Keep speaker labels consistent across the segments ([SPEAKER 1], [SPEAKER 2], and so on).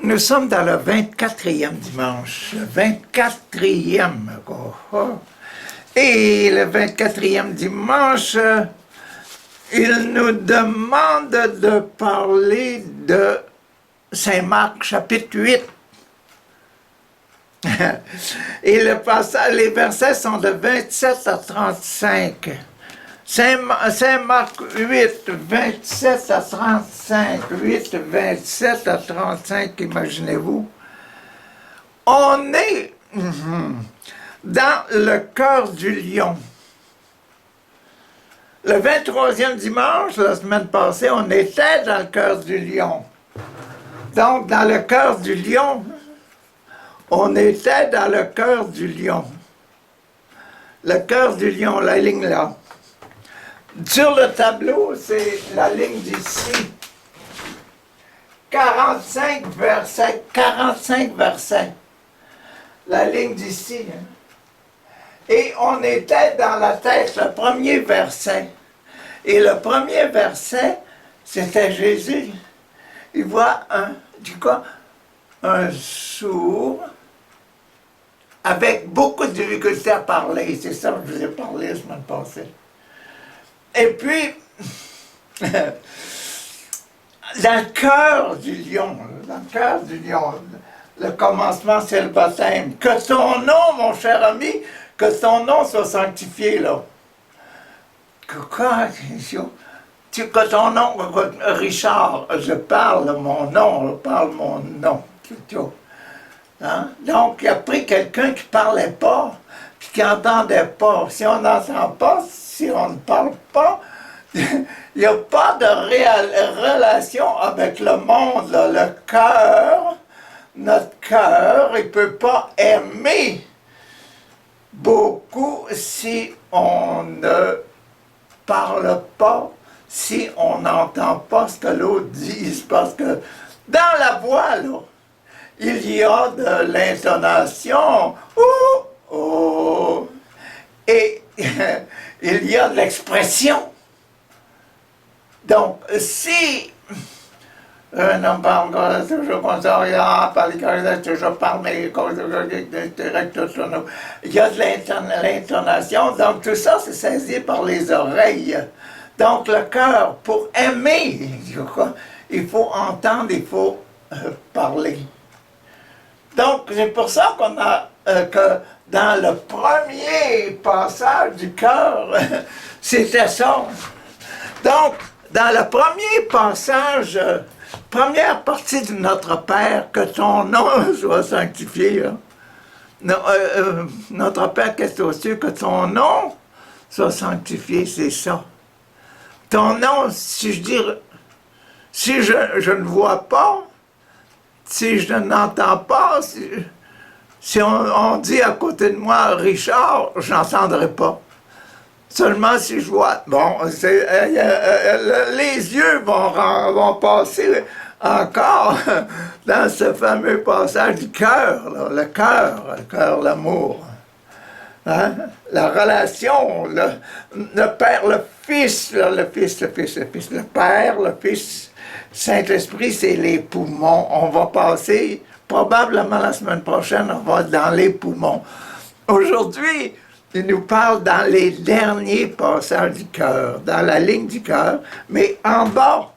[SPEAKER 1] Nous sommes dans le 24e dimanche. Le 24e. Oh, oh. Et le 24e dimanche, il nous demande de parler de Saint Marc, chapitre 8. Et les versets sont de 27 à 35. Saint Marc 8, 27 à 35. 8, 27 à 35, imaginez-vous. On est dans le cœur du lion. Le 23e dimanche, la semaine passée, on était dans le cœur du lion. Donc, dans le cœur du lion, on était dans le cœur du lion. Le cœur du lion, la ligne là. Sur le tableau, c'est la ligne d'ici. 45 versets. 45 versets. La ligne d'ici. Hein. Et on était dans la tête, le premier verset. Et le premier verset, c'était Jésus. Il voit un sourd avec beaucoup de difficultés à parler. C'est ça que je vous ai parlé la semaine passée. Et puis, dans le cœur du lion, le commencement, c'est le baptême. Que ton nom, mon cher ami, que ton nom soit sanctifié, là. Que ton nom, Richard, je parle mon nom, Hein? Donc, il a pris quelqu'un qui ne parlait pas, puis qui n'entendait pas. Si on n'entend pas, si on ne parle pas, il n'y a pas de relation avec le monde. Là. Le cœur, notre cœur, il ne peut pas aimer beaucoup si on ne parle pas, si on n'entend pas ce que l'autre dit. Parce que dans la voix, là, il y a de l'intonation, et il y a de l'expression. Donc, si un homme parle toujours comme ça, il y a de l'intonation, donc tout ça, c'est saisi par les oreilles. Donc, le cœur, pour aimer, il faut entendre, il faut parler. Donc, c'est pour ça qu'on a que dans le premier passage du cœur, c'était ça. Donc, dans le premier passage, première partie de notre Père, que ton nom soit sanctifié. Hein. Notre Père qui est aux cieux, que ton nom soit sanctifié, c'est ça. Ton nom, si je ne vois pas, si je n'entends pas, si on dit à côté de moi, Richard, je n'entendrai pas. Seulement si je vois, bon, les yeux vont passer encore dans ce fameux passage du cœur, le cœur, l'amour. Hein? La relation, le Père, le Fils, le Père, le Fils, Saint-Esprit, c'est les poumons. On va passer, probablement la semaine prochaine, on va dans les poumons. Aujourd'hui, il nous parle dans les derniers passages du cœur, dans la ligne du cœur, mais en bas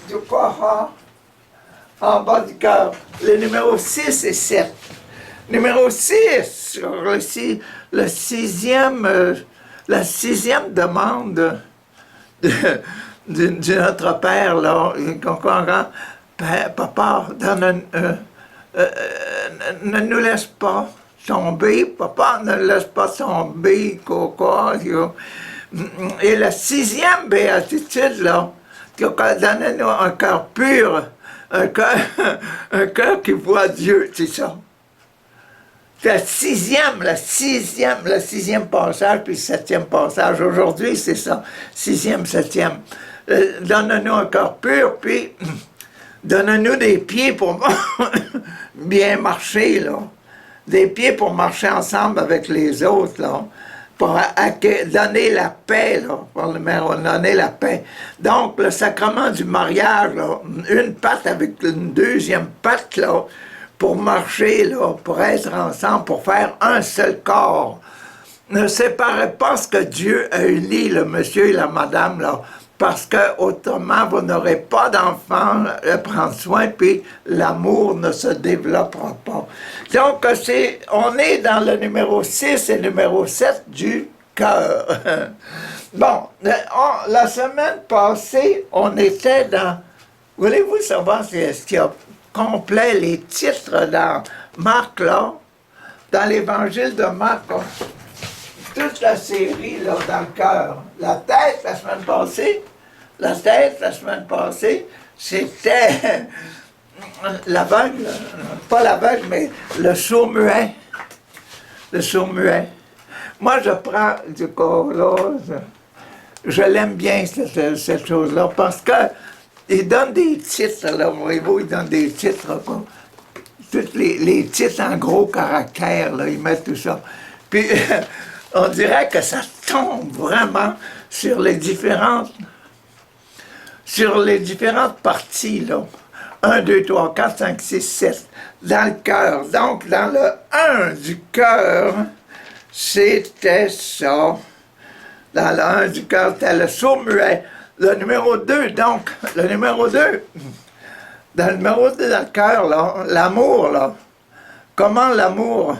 [SPEAKER 1] du cœur, en bas du cœur, les numéros 6 et 7. Numéro 6, la sixième demande de notre Père, là, Papa, ne nous laisse pas tomber, Papa, ne laisse pas tomber, Et la sixième béatitude, là, donne-nous un cœur pur, un cœur qui voit Dieu, c'est ça. La sixième passage, puis le septième passage. Aujourd'hui, c'est ça. 6e, 7e. Donne-nous un cœur pur, puis donne-nous des pieds pour bien marcher, là. Des pieds pour marcher ensemble avec les autres, là. pour donner la paix, là, pour donner la paix. Donc, le sacrement du mariage, là, une patte avec une deuxième patte, là, pour marcher, là, pour être ensemble, pour faire un seul corps. Ne séparez pas ce que Dieu a uni, le monsieur et la madame, là, parce que autrement, vous n'aurez pas d'enfants à prendre soin, puis l'amour ne se développera pas. Donc, on est dans le numéro 6 et numéro 7 du cœur. Bon, la semaine passée, on était dans... Voulez-vous savoir ce qu'il y a complet, les titres dans Marc, là, dans l'évangile de Marc, là, toute la série, là, dans le cœur. La tête, la semaine passée, c'était l'aveugle, pas l'aveugle, mais le sourd-muet. Le sourd-muet. Moi, je prends du corps, là, je l'aime bien, cette chose-là, parce que il donne des titres, là, voyez-vous, il donne des titres, quoi. Tous les titres en gros caractères, là, ils mettent tout ça. Puis, on dirait que ça tombe vraiment sur les différentes parties, là. 1, 2, 3, 4, 5, 6, 7, dans le cœur. Donc, dans le 1 du cœur, c'était ça. Dans le 1 du cœur, c'était le sourd-muet. Le numéro 2, donc, le numéro 2, dans le numéro 2 dans le cœur, là, l'amour, là. Comment l'amour,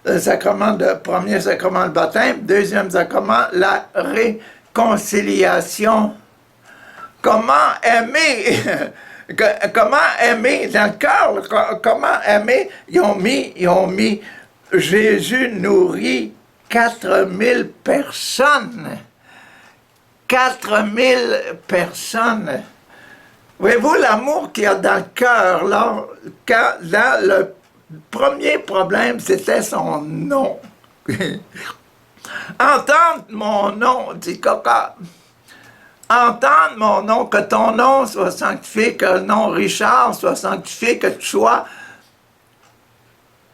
[SPEAKER 1] premier sacrement, le baptême, deuxième sacrement, la réconciliation. Comment aimer, comment aimer dans le cœur, comment aimer, ils ont mis, Jésus nourrit 4000 personnes. 4000 personnes. Voyez-vous l'amour qu'il y a dans le cœur, là, dans le premier problème, c'était son nom. Entendre mon nom, dit Coca. Entendre mon nom, que ton nom soit sanctifié, que le nom Richard soit sanctifié, que tu sois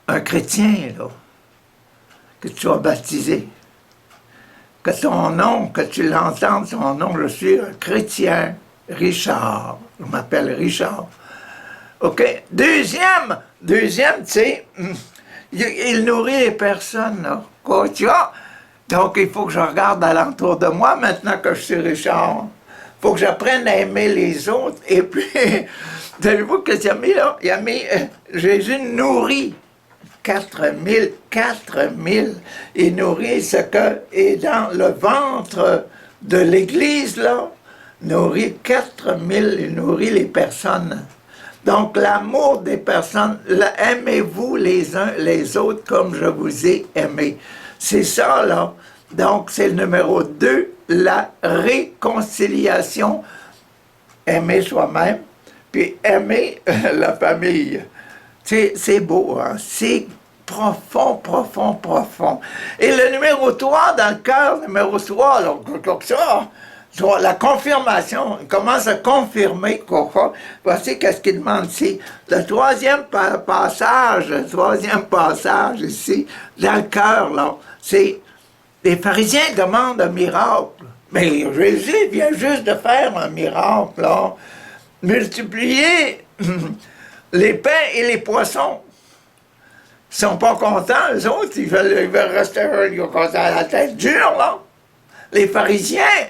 [SPEAKER 1] un chrétien, là. Que tu sois baptisé. Que ton nom, que tu l'entendes, ton nom, je suis un chrétien, Richard. Je m'appelle Richard. OK? Deuxième, tu sais, il nourrit les personnes, là. Quoi, tu vois? Donc, il faut que je regarde alentour de moi maintenant que je suis Richard. Il faut que j'apprenne à aimer les autres. Et puis, savez-vous qu'est-ce qu'il a mis, là? Il a mis Jésus nourrit 4000. Il nourrit ce que est dans le ventre de l'Église, là. Nourrit 4000, il nourrit les personnes. Donc, l'amour des personnes, aimez-vous les uns les autres comme je vous ai aimé. C'est ça, là. Donc, c'est le numéro 2, la réconciliation. Aimer soi-même, puis aimer la famille. C'est beau, hein? C'est profond. Et le numéro 3, dans le cœur, numéro 3, là, comme ça, la confirmation, il commence à confirmer quoi. Voici qu'est-ce qu'il demande ici. Le troisième passage ici, dans le cœur, là, c'est les pharisiens demandent un miracle. Mais Jésus vient juste de faire un miracle, là. Multiplier les pains et les poissons. Ils sont pas contents, eux autres, ils veulent rester à la tête dure, là. Les pharisiens,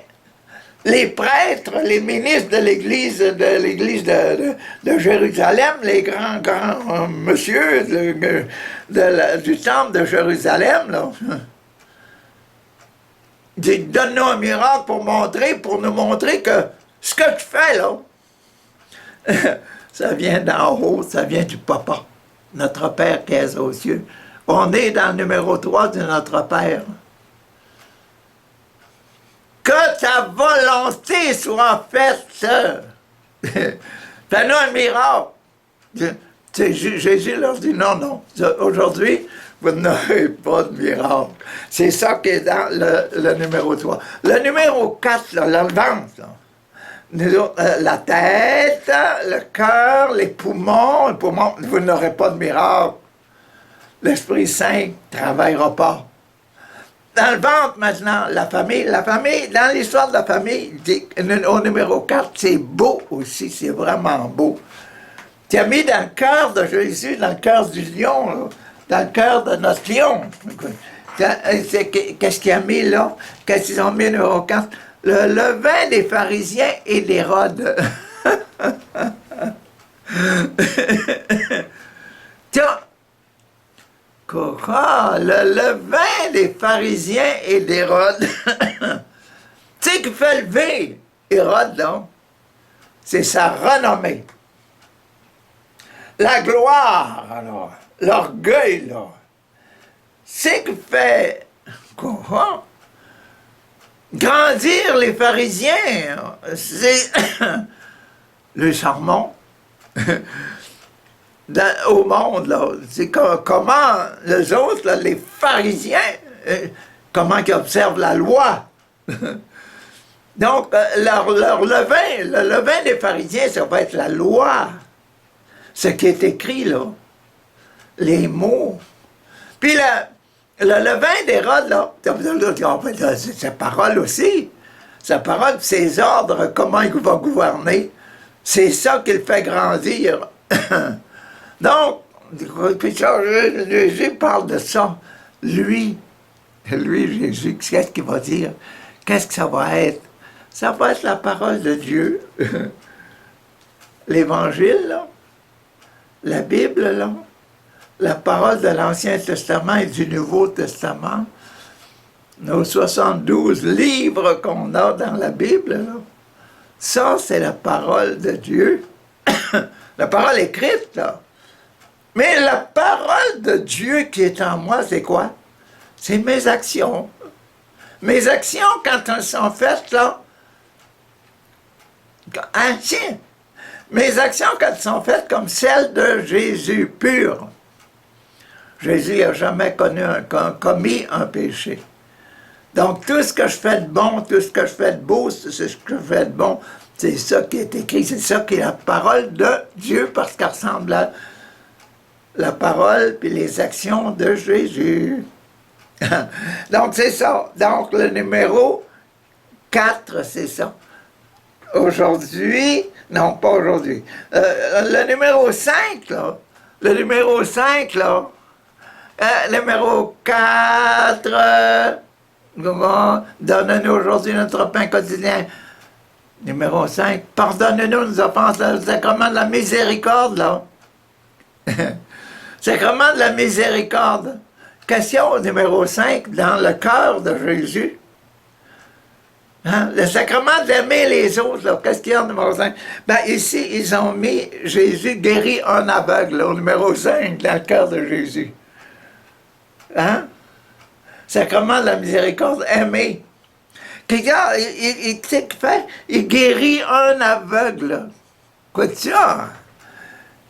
[SPEAKER 1] les prêtres, les ministres de l'Église de Jérusalem, les grands monsieur du temple de Jérusalem, là. Donne-nous un miracle pour nous montrer que ce que tu fais, là, ça vient d'en haut, ça vient du Papa, notre Père qui est aux cieux. On est dans le numéro 3 de notre Père. Que ta volonté soit faite. Fais-nous un miracle. Jésus leur dit non, aujourd'hui, vous n'aurez pas de miracle. C'est ça qui est dans le numéro 3. Le numéro 4, là, le ventre, là. La tête, le cœur, les poumons, vous n'aurez pas de miracle. L'Esprit Saint ne travaillera pas. dans le ventre maintenant, la famille, dans l'histoire de la famille, il dit, au numéro 4, c'est beau aussi, c'est vraiment beau. Tu as mis dans le cœur de Jésus, dans le cœur du lion, là, dans le cœur de notre lion. Qu'est-ce qu'il a mis là? Qu'est-ce qu'ils ont mis au numéro 4? Le levain des pharisiens et d'Hérode. Tiens, quoi? Le levain des pharisiens et d'Hérode. Tu sais qui fait lever Hérode, là? C'est sa renommée. La gloire, alors, l'orgueil, là. C'est qui fait quoi? Grandir les pharisiens. C'est le sermon au monde, là. C'est comment les autres, là, les pharisiens, comment ils observent la loi. Donc, leur levain, le levain des pharisiens, ça va être la loi. Ce qui est écrit, là. Les mots. Puis le levain d'Hérode, là, c'est sa parole aussi. Sa parole, ses ordres, comment il va gouverner. C'est ça qui le fait grandir. Donc, Jésus parle de ça. Lui, Jésus, qu'est-ce qu'il va dire? Qu'est-ce que ça va être? Ça va être la parole de Dieu. L'Évangile, là. La Bible, là. La parole de l'Ancien Testament et du Nouveau Testament. Nos 72 livres qu'on a dans la Bible, là. Ça, c'est la parole de Dieu. La parole écrite, là. Mais la parole de Dieu qui est en moi, c'est quoi? C'est mes actions. Mes actions, quand elles sont faites, là, tiens, mes actions, quand elles sont faites comme celles de Jésus pur. Jésus n'a jamais commis un péché. Donc, tout ce que je fais de bon, tout ce que je fais de beau, tout ce que je fais de bon, c'est ça qui est écrit, c'est ça qui est la parole de Dieu, parce qu'elle ressemble à la parole puis les actions de Jésus. Donc, c'est ça. Donc, le numéro 4, c'est ça. Aujourd'hui, non, pas aujourd'hui. Le numéro 5, là, le numéro 5, là, numéro 4, donne-nous aujourd'hui notre pain quotidien. Numéro 5, pardonne-nous nos offenses, le sacrement de la miséricorde, là. Sacrement de la miséricorde. Question numéro 5, dans le cœur de Jésus. Hein? Le sacrement d'aimer les autres, là. Question numéro 5. Ben, ici, ils ont mis Jésus guérit un aveugle, là, au numéro 5, dans le cœur de Jésus. Hein? Sacrement de la miséricorde, aimer. Quelqu'un, il sait qu'il fait, il guérit un aveugle. Quoi de ça?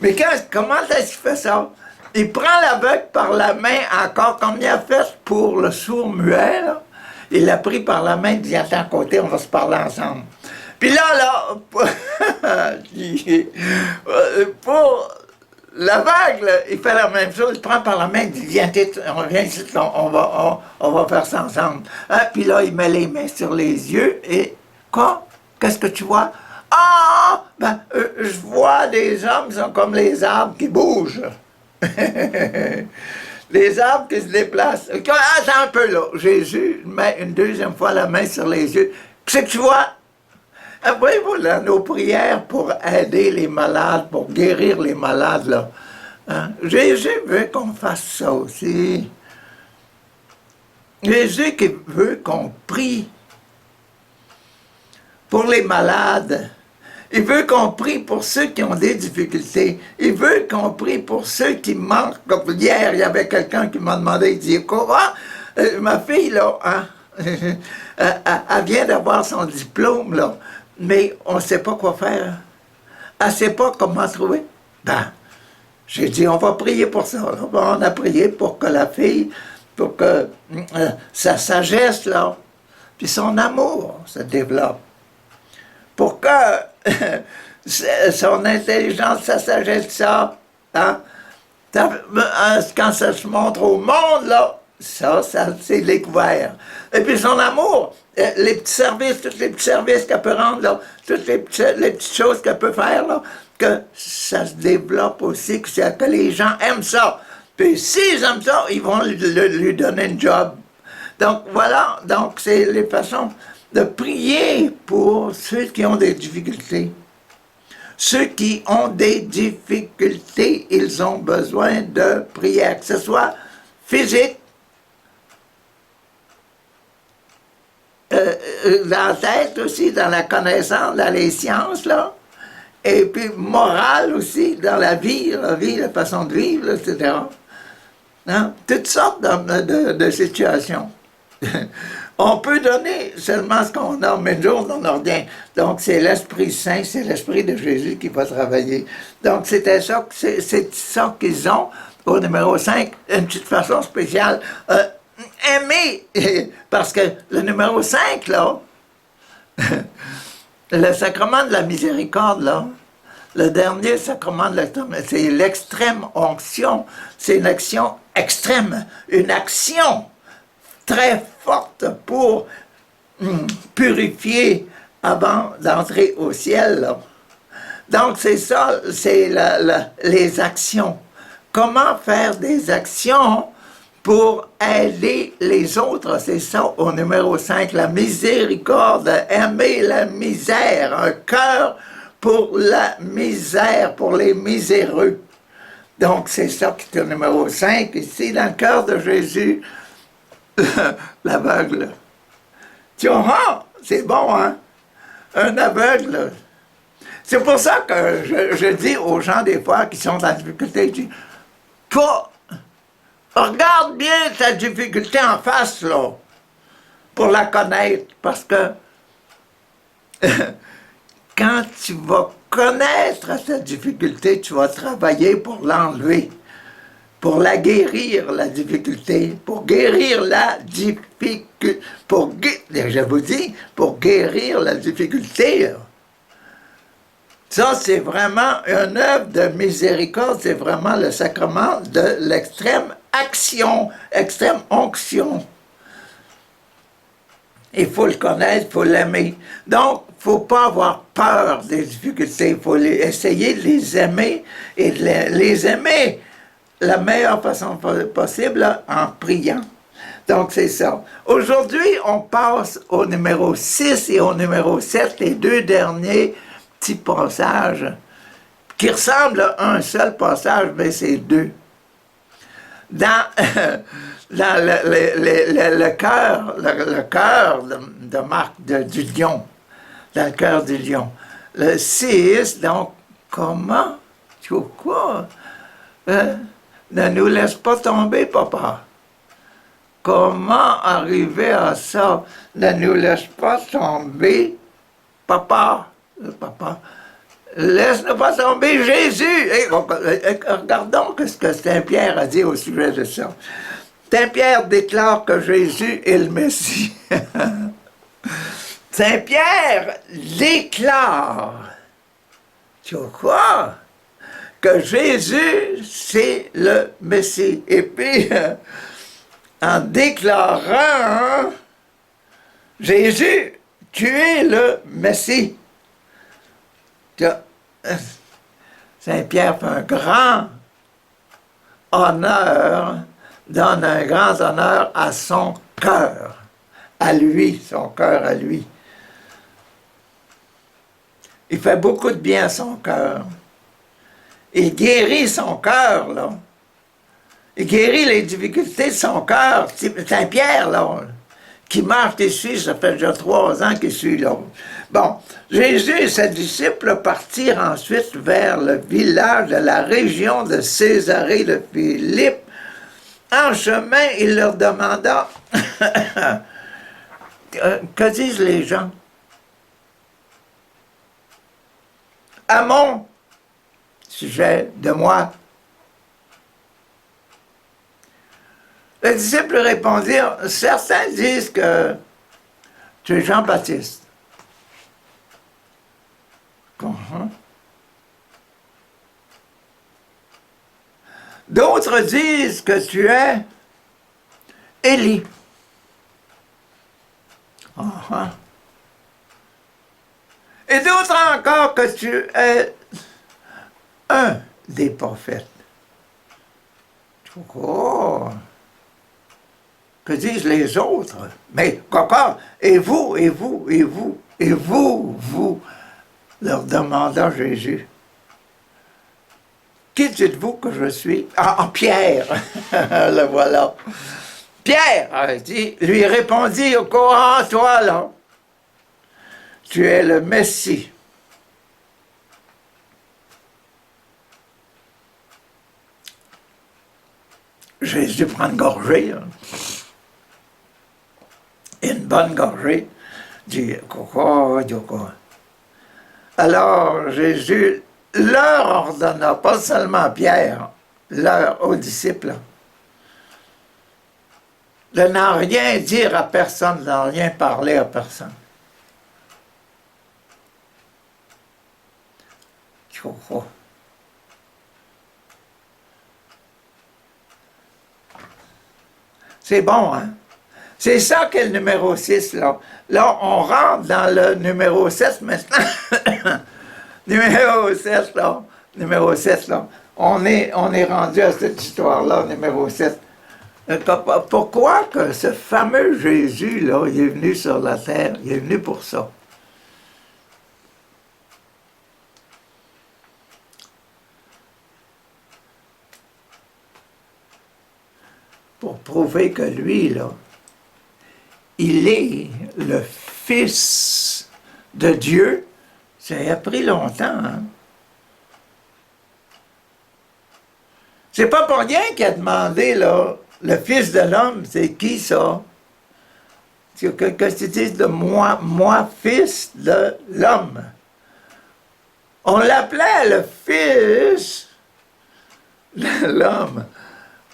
[SPEAKER 1] Mais comment est-ce qu'il fait ça? Il prend l'aveugle par la main, encore comme il a fait pour le sourd-muet, là. Il l'a pris par la main, il dit, attends à côté, on va se parler ensemble. Puis là, pour l'aveugle, il fait la même chose, il prend par la main, il dit, viens ici, on va faire ça ensemble. Hein? Puis là, il met les mains sur les yeux, et quoi? Qu'est-ce que tu vois? Ah! Ben, je vois des hommes qui sont comme les arbres qui bougent. Les arbres qui se déplacent. Attends un peu là. Jésus met une deuxième fois la main sur les yeux. Qu'est-ce que tu vois? Voyez-vous là, nos prières pour aider les malades, pour guérir les malades, là. Hein? Jésus veut qu'on fasse ça aussi. Jésus qui veut qu'on prie pour les malades. Il veut qu'on prie pour ceux qui ont des difficultés. Il veut qu'on prie pour ceux qui manquent. Comme hier, il y avait quelqu'un qui m'a demandé, il dit, quoi, ma fille, là, hein, elle vient d'avoir son diplôme, là, mais on ne sait pas quoi faire. Elle ne sait pas comment trouver. Ben, j'ai dit, on va prier pour ça. Là. On a prié pour que la fille, pour que sa sagesse, là, puis son amour se développe. Pour que son intelligence, sa sagesse, ça, hein, quand ça se montre au monde, là, Ça, c'est découvert. Et puis son amour, les petits services, tous les petits services qu'elle peut rendre, là, toutes les petites choses qu'elle peut faire, là, que ça se développe aussi, que les gens aiment ça. Puis s'ils aiment ça, ils vont lui donner un job. Donc voilà, donc c'est les façons de prier pour ceux qui ont des difficultés. Ceux qui ont des difficultés, ils ont besoin de prière, que ce soit physique, dans la tête aussi, dans la connaissance, dans les sciences, là, et puis morale aussi, dans la vie, la façon de vivre, etc. Hein? Toutes sortes de situations. On peut donner seulement ce qu'on a, mais nous autres, on n'a rien. Donc, c'est l'Esprit Saint, c'est l'Esprit de Jésus qui va travailler. Donc, c'est ça qu'ils ont au numéro 5, une petite façon spéciale. Aimer, parce que le numéro 5, là, le sacrement de la miséricorde, là, le dernier sacrement de l'extrême, c'est l'extrême onction. C'est une action extrême, une action très forte pour purifier avant d'entrer au ciel. Là. Donc, c'est ça, c'est les actions. Comment faire des actions pour aider les autres? C'est ça, au numéro 5, la miséricorde, aimer la misère, un cœur pour la misère, pour les miséreux. Donc, c'est ça qui est au numéro 5, ici, dans le cœur de Jésus, l'aveugle. Tu vois, ah, c'est bon, hein? Un aveugle. C'est pour ça que je dis aux gens, des fois, qui sont en difficulté, je dis, toi, regarde bien ta difficulté en face, là, pour la connaître, parce que quand tu vas connaître ta difficulté, tu vas travailler pour l'enlever, pour la guérir, la difficulté, pour guérir la difficulté, je vous dis, pour guérir la difficulté. Ça, c'est vraiment une œuvre de miséricorde, c'est vraiment le sacrement de l'extrême action, extrême onction. Il faut le connaître, il faut l'aimer. Donc, il ne faut pas avoir peur des difficultés, il faut essayer de les aimer et de les aimer la meilleure façon possible en priant. Donc, c'est ça. Aujourd'hui, on passe au numéro 6 et au numéro 7, les deux derniers petits passages qui ressemblent à un seul passage, mais c'est deux. Dans le cœur de Marc du lion, dans le cœur du lion. Le 6, donc, comment, tu vois quoi? Ne nous laisse pas tomber, papa. Comment arriver à ça? Ne nous laisse pas tomber, papa. Papa. Laisse-nous pas tomber, Jésus! Et regardons ce que Saint-Pierre a dit au sujet de ça. Saint-Pierre déclare que Jésus est le Messie. Saint-Pierre déclare, tu vois quoi? Que Jésus, c'est le Messie. Et puis, en déclarant, Jésus, tu es le Messie. Saint-Pierre fait un grand honneur, donne un grand honneur à son cœur, à lui, son cœur à lui. Il fait beaucoup de bien à son cœur. Il guérit son cœur, là. Il guérit les difficultés de son cœur. Saint-Pierre, là, qui marche ici, ça fait déjà 3 ans qu'il suit là. Bon, Jésus et ses disciples partirent ensuite vers le village de la région de Césarée de Philippe. En chemin, il leur demanda que disent les gens à mon sujet de moi. Les disciples répondirent, certains disent que tu es Jean-Baptiste. D'autres disent que tu es Élie. Uh-huh. Et d'autres encore que tu es un des prophètes. Oh! Que disent les autres? Mais encore, et vous, et vous, et vous, et vous, vous, leur demanda Jésus. Qui dites-vous que je suis? Ah, Pierre! Le voilà. Pierre, lui répondit au courant, toi là, tu es le Messie. Jésus prend une gorgée, hein. Une bonne gorgée, dit coco. Alors Jésus leur ordonna, pas seulement à Pierre, aux disciples, de n'en rien dire à personne, de n'en rien parler à personne. C'est bon, hein? C'est ça qu'est le numéro 6, là. Là, on rentre dans le numéro 7 maintenant. Numéro 7, là. Numéro 7, là. On est rendu à cette histoire-là, numéro 7. Pourquoi que ce fameux Jésus, là, il est venu sur la terre? Il est venu pour ça. Pour prouver que lui, là, il est le Fils de Dieu. Ça a pris longtemps, hein? C'est pas pour rien qu'il a demandé, là, le Fils de l'homme, c'est qui ça? Qu'est-ce qu'ils disent de moi, Fils de l'homme? On l'appelait le Fils de l'homme.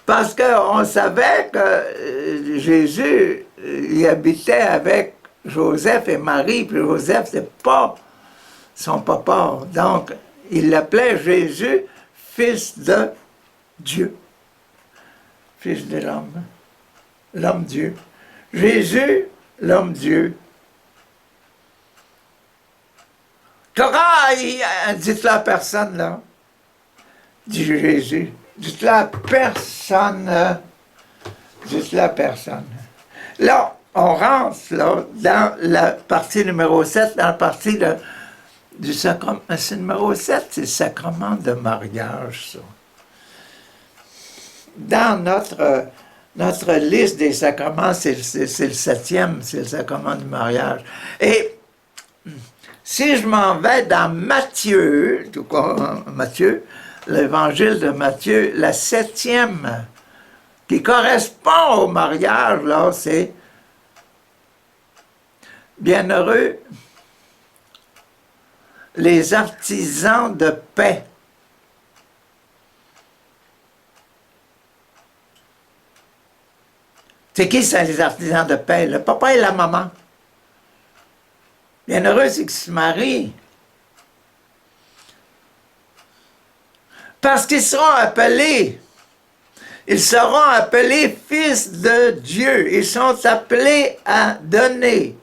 [SPEAKER 1] Parce qu'on savait que Jésus, il habitait avec Joseph et Marie, puis Joseph, c'est pas son papa. Donc, il l'appelait Jésus, Fils de Dieu. Fils de l'homme. L'homme-Dieu. Jésus, l'homme-Dieu. Torah, dites-le à personne, là. Dit Jésus. Dites-le à personne. Dites-le à personne. Là, on rentre là, dans la partie numéro 7, dans la partie du sacrement. C'est numéro 7, c'est le sacrement de mariage, ça. Dans notre liste des sacrements, c'est le 7e, c'est le sacrement du mariage. Et si je m'en vais dans Matthieu, tout cas, Matthieu, l'évangile de Matthieu, la 7e, qui correspond au mariage, là, c'est bienheureux les artisans de paix. C'est qui ça, les artisans de paix? Le papa et la maman. Bienheureux, c'est qu'ils se marient. Parce qu'ils seront appelés fils de Dieu. Ils sont appelés à donner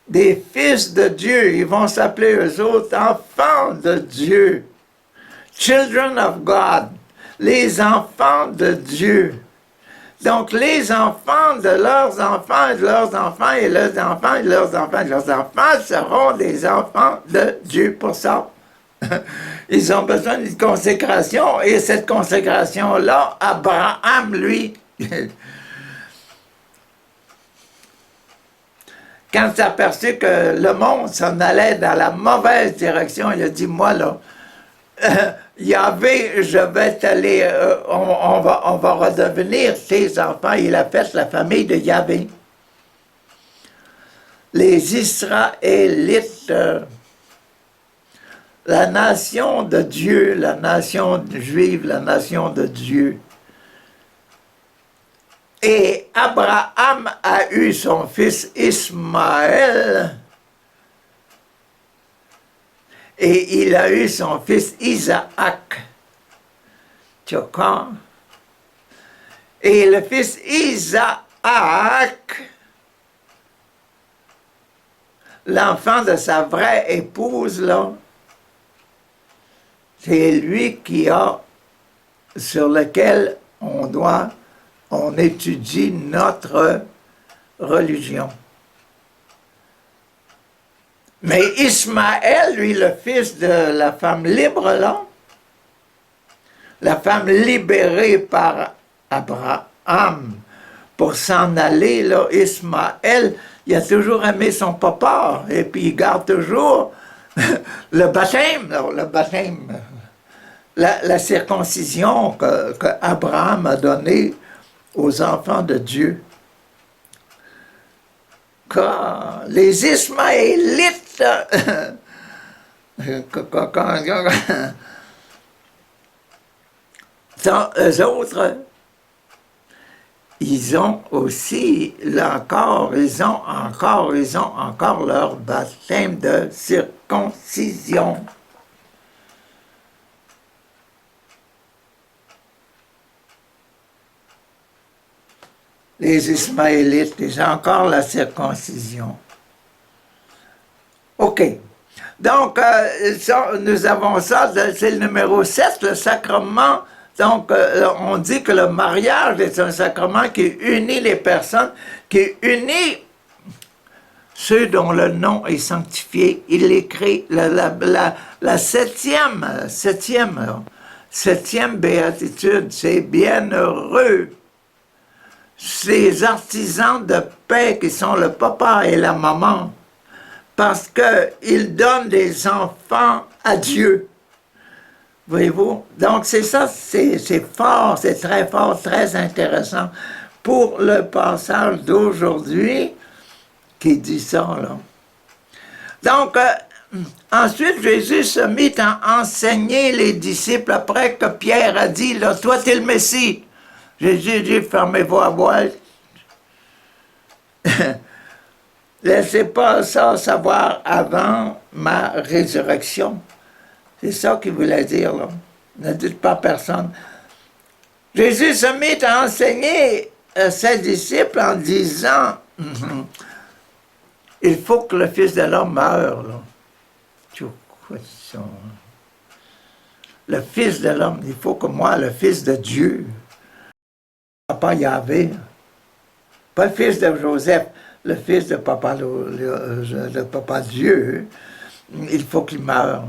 [SPEAKER 1] des fils de Dieu. Ils vont s'appeler eux autres enfants de Dieu. Children of God. Les enfants de Dieu. Donc, les enfants de leurs enfants et de leurs enfants et leurs enfants et de leurs enfants et de leurs enfants seront des enfants de Dieu pour ça. Ils ont besoin d'une consécration et cette consécration-là, Abraham, lui, quand il s'est aperçu que le monde s'en allait dans la mauvaise direction, il a dit, moi là, Yahvé, je vais t'aller, on va redevenir tes enfants. Il a fait la famille de Yahvé. Les Israélites, la nation de Dieu, la nation juive, la nation de Dieu. Et Abraham a eu son fils Ismaël, et il a eu son fils Isaac. Tu comprends? Et le fils Isaac, l'enfant de sa vraie épouse, là, c'est lui qui a, sur lequel on étudie notre religion. Mais Ismaël, lui, le fils de la femme libre, là, la femme libérée par Abraham pour s'en aller, là, Ismaël, il a toujours aimé son papa, et puis il garde toujours le baptême, là, la circoncision que Abraham a donnée aux enfants de Dieu. Quand les Ismaélites, eux autres, ils ont aussi, là encore, ils ont encore leur baptême de circoncision. Les Ismaélites, ils ont encore la circoncision. OK. Donc, nous avons ça, c'est le numéro 7, le sacrement. Donc, on dit que le mariage est un sacrement qui unit les personnes, qui unit ceux dont le nom est sanctifié. Il écrit la septième béatitude, c'est bienheureux. Ces artisans de paix qui sont le papa et la maman, parce qu'ils donnent des enfants à Dieu. Voyez-vous? Donc, c'est ça, c'est fort, c'est très fort, très intéressant pour le passage d'aujourd'hui qui dit ça, là. Donc, ensuite, Jésus se mit à enseigner les disciples après que Pierre a dit, là, toi, t'es le Messie. Jésus dit, fermez vos voiles. Laissez pas ça savoir avant ma résurrection. C'est ça qu'il voulait dire, là. Ne dites pas à personne. Jésus se mit à enseigner à ses disciples en disant, il faut que le Fils de l'homme meure, là. Le Fils de l'homme, il faut que moi, le Fils de Dieu, Papa Yahvé, pas le fils de Joseph, le fils de Papa, le Papa Dieu, il faut qu'il meure.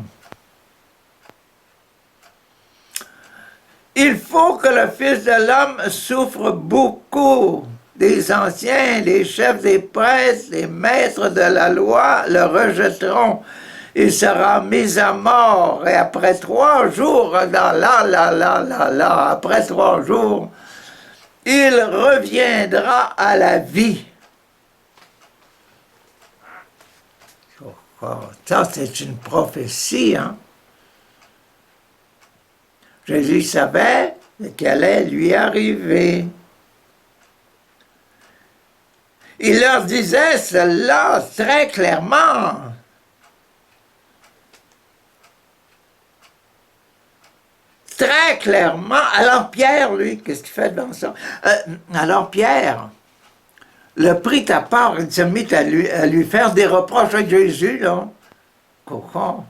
[SPEAKER 1] Il faut que le Fils de l'homme souffre beaucoup. Des anciens, les chefs des prêtres, les maîtres de la loi le rejetteront. Il sera mis à mort et après 3 jours, après 3 jours, il reviendra à la vie. Ça, c'est une prophétie, hein? Jésus savait ce qui allait lui arriver. Il leur disait cela très clairement. Très clairement. Alors Pierre, lui, qu'est-ce qu'il fait dans ça? Alors Pierre le prit à part, il se mit à lui faire des reproches à Jésus, là. Cochon.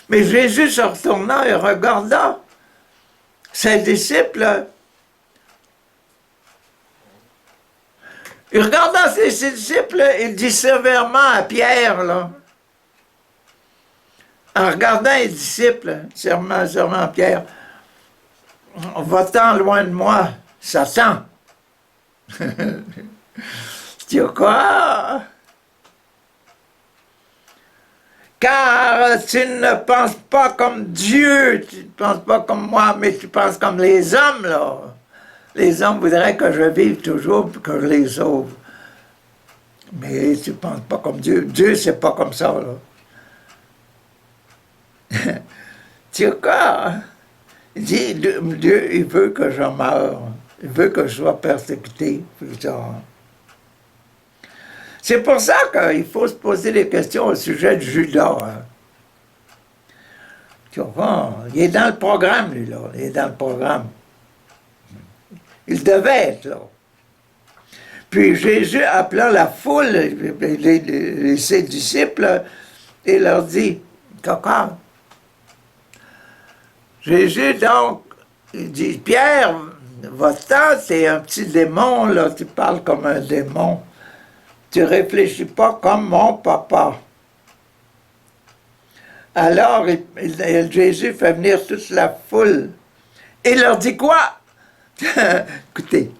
[SPEAKER 1] Mais Jésus se retourna et regarda ses disciples. Il regarda ses disciples, il dit sévèrement à Pierre, là. En regardant les disciples, sûrement Pierre, va-t'en loin de moi, Satan. Tu dis quoi? Car tu ne penses pas comme Dieu, tu ne penses pas comme moi, mais tu penses comme les hommes, là. Les hommes voudraient que je vive toujours et que je les sauve. Mais tu ne penses pas comme Dieu. Dieu, c'est pas comme ça, là. Tu sais quoi? Il dit, Dieu, il veut que je meure. Il veut que je sois persécuté. C'est pour ça qu'il faut se poser des questions au sujet de Judas. Hein. Tu vois, il est dans le programme, lui, là. Il est dans le programme. Il devait être là. Puis Jésus, appelant la foule, ses disciples, il leur dit, Coca. Jésus, donc, il dit, Pierre, votre temps, c'est un petit démon, là, tu parles comme un démon. Tu réfléchis pas comme mon papa. Alors, Jésus fait venir toute la foule. Et il leur dit quoi? Écoutez,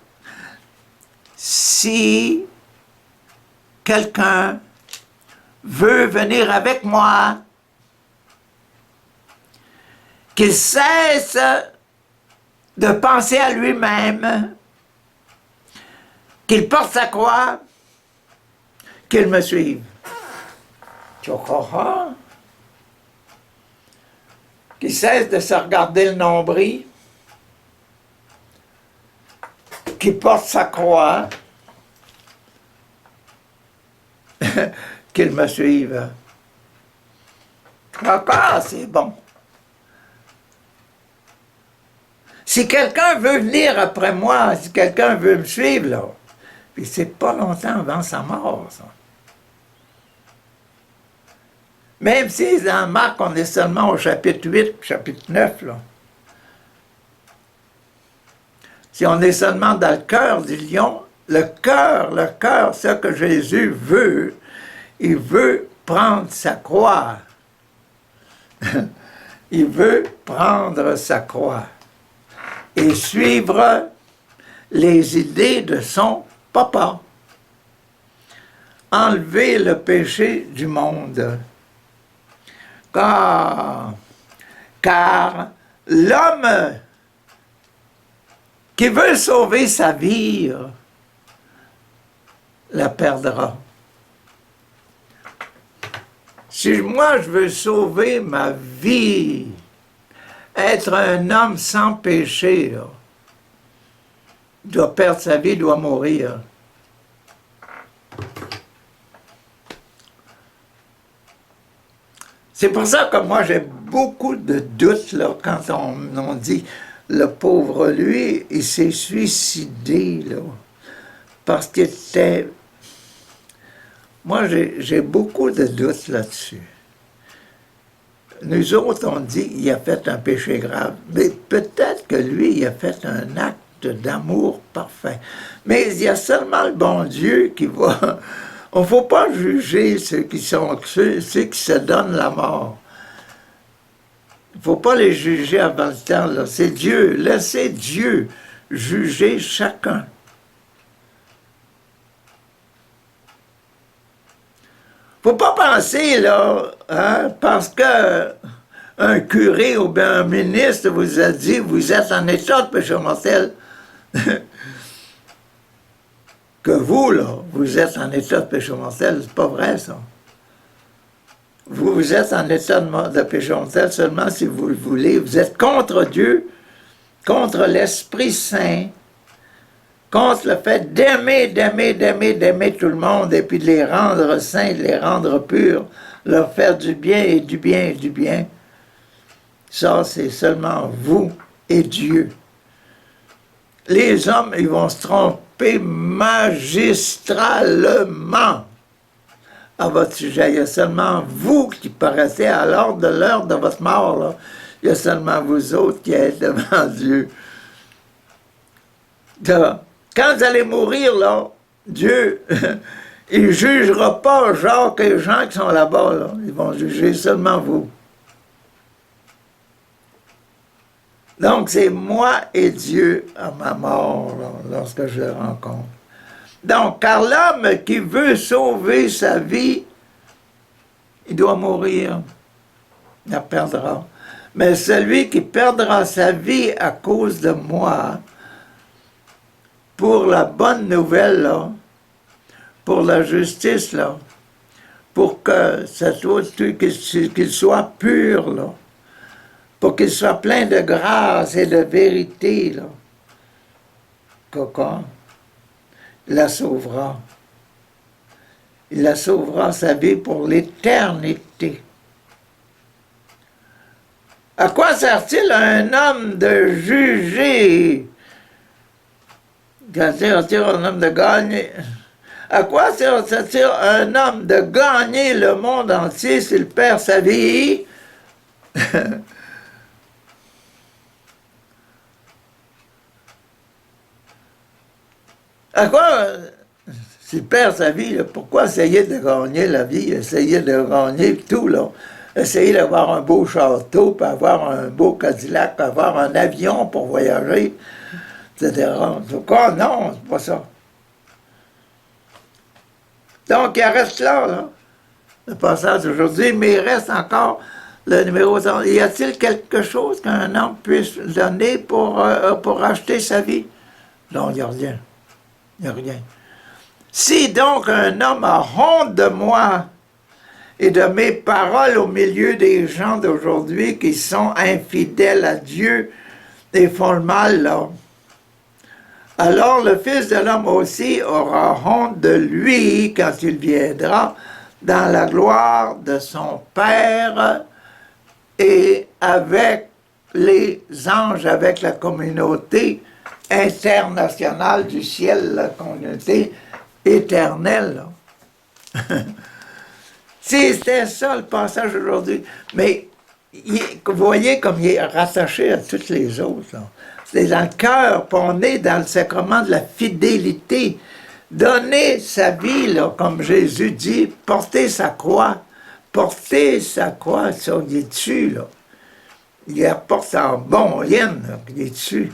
[SPEAKER 1] si quelqu'un veut venir avec moi, qu'il cesse de penser à lui-même, qu'il porte sa croix, qu'il me suive. Qu'il cesse de se regarder le nombril, qu'il porte sa croix, qu'il me suive. Encore, c'est bon. Si quelqu'un veut venir après moi, si quelqu'un veut me suivre, là, puis c'est pas longtemps avant sa mort, ça. Même si dans Marc, on est seulement au chapitre 8, chapitre 9, là. Si on est seulement dans le cœur du lion, le cœur, ce que Jésus veut, il veut prendre sa croix. Il veut prendre sa croix et suivre les idées de son papa. Enlever le péché du monde. Car l'homme qui veut sauver sa vie la perdra. Si moi je veux sauver ma vie, être un homme sans péché, doit perdre sa vie, doit mourir. C'est pour ça que moi j'ai beaucoup de doutes là, quand on dit le pauvre lui, il s'est suicidé là, parce qu'il était... Moi j'ai beaucoup de doutes là-dessus. Nous autres on dit qu'il a fait un péché grave, mais peut-être que lui il a fait un acte d'amour parfait. Mais il y a seulement le bon Dieu qui va... On ne faut pas juger ceux qui se donnent la mort. Il ne faut pas les juger avant le temps. C'est Dieu. Laissez Dieu juger chacun. Il ne faut pas penser, là, hein, parce que un curé ou bien un ministre vous a dit vous êtes en état de péché mortel. Que vous, là, vous êtes en état de péché mortel, c'est pas vrai, ça. Vous êtes en état de péché mortel seulement si vous le voulez. Vous êtes contre Dieu, contre l'Esprit Saint, contre le fait d'aimer tout le monde et puis de les rendre saints, de les rendre purs, leur faire du bien et du bien et du bien. Ça, c'est seulement vous et Dieu. Les hommes, ils vont se tromper magistralement à votre sujet. Il y a seulement vous qui paraissez à l'heure de votre mort. Là. Il y a seulement vous autres qui êtes devant Dieu. Quand vous allez mourir, là, Dieu, il ne jugera pas Jacques et Jean qui sont là-bas. Là. Ils vont juger seulement vous. Donc, c'est moi et Dieu à ma mort, là, lorsque je le rencontre. Donc, car l'homme qui veut sauver sa vie, il doit mourir. Il la perdra. Mais celui qui perdra sa vie à cause de moi, pour la bonne nouvelle, là, pour la justice, là, pour que qu'il soit pur, là, pour qu'il soit plein de grâce et de vérité, là. Coco, il la sauvera. Il la sauvera sa vie pour l'éternité. À quoi sert-il à un homme de juger? Quand sert-il à un homme de gagner? À quoi sert-il à un homme de gagner le monde entier s'il perd sa vie? À quoi, s'il perd sa vie, là, pourquoi essayer de gagner la vie, essayer de gagner tout, là? Essayer d'avoir un beau château, puis avoir un beau Cadillac, puis avoir un avion pour voyager, etc. Pourquoi? Non, c'est pas ça. Donc, il reste là, le passage d'aujourd'hui, mais il reste encore le numéro 100. Y a-t-il quelque chose qu'un homme puisse donner pour acheter sa vie? Non, il n'y a rien. Il n'y a rien. Si donc un homme a honte de moi et de mes paroles au milieu des gens d'aujourd'hui qui sont infidèles à Dieu et font le mal, là, alors le Fils de l'homme aussi aura honte de lui quand il viendra dans la gloire de son Père et avec les anges, avec la communauté internationale du ciel, la communauté éternelle. C'était ça le passage aujourd'hui. Mais vous voyez comme il est rattaché à toutes les autres. C'est dans le cœur, puis on est dans le sacrement de la fidélité. Donner sa vie, là, comme Jésus dit, porter sa croix. Porter sa croix, ça, il est dessus, là. Il la porte en bon hyène, là, il est dessus.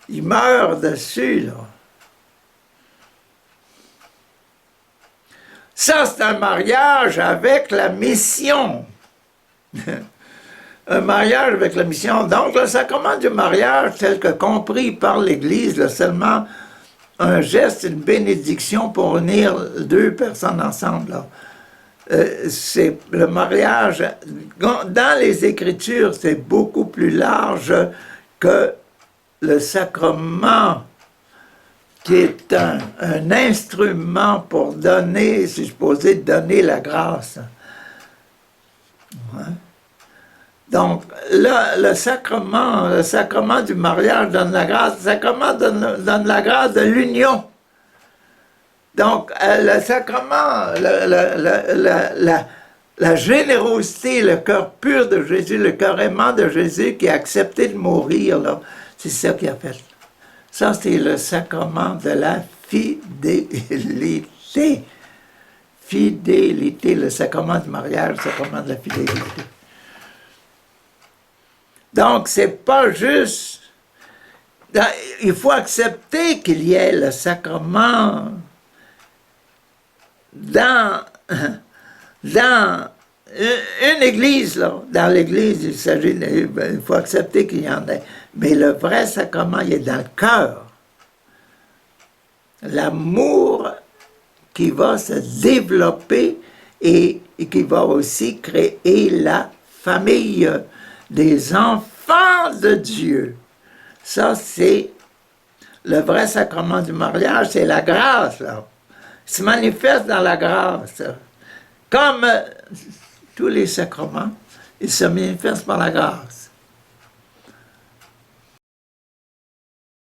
[SPEAKER 1] Il meurt dessus, là. Ça, c'est un mariage avec la mission. Un mariage avec la mission. Donc, le sacrement du mariage, tel que compris par l'Église, là, seulement un geste, une bénédiction pour unir deux personnes ensemble. Là. C'est le mariage. Dans les Écritures, c'est beaucoup plus large que le sacrement qui est un instrument pour donner, si je posais, donner la grâce. Ouais. Donc, là, le sacrement du mariage donne la grâce, le sacrement donne la grâce de l'union. Donc, le sacrement, la générosité, le cœur pur de Jésus, le cœur aimant de Jésus qui a accepté de mourir, là, c'est ça qu'il a fait. Ça, c'est le sacrement de la fidélité. Fidélité, le sacrement du mariage, le sacrement de la fidélité. Donc, c'est pas juste... Il faut accepter qu'il y ait le sacrement dans une église, là. Dans l'église, il faut accepter qu'il y en ait. Mais le vrai sacrement, il est dans le cœur. L'amour qui va se développer et qui va aussi créer la famille des enfants de Dieu. Ça, c'est le vrai sacrement du mariage, c'est la grâce, là. Il se manifeste dans la grâce. Comme tous les sacrements, ils se manifestent par la grâce.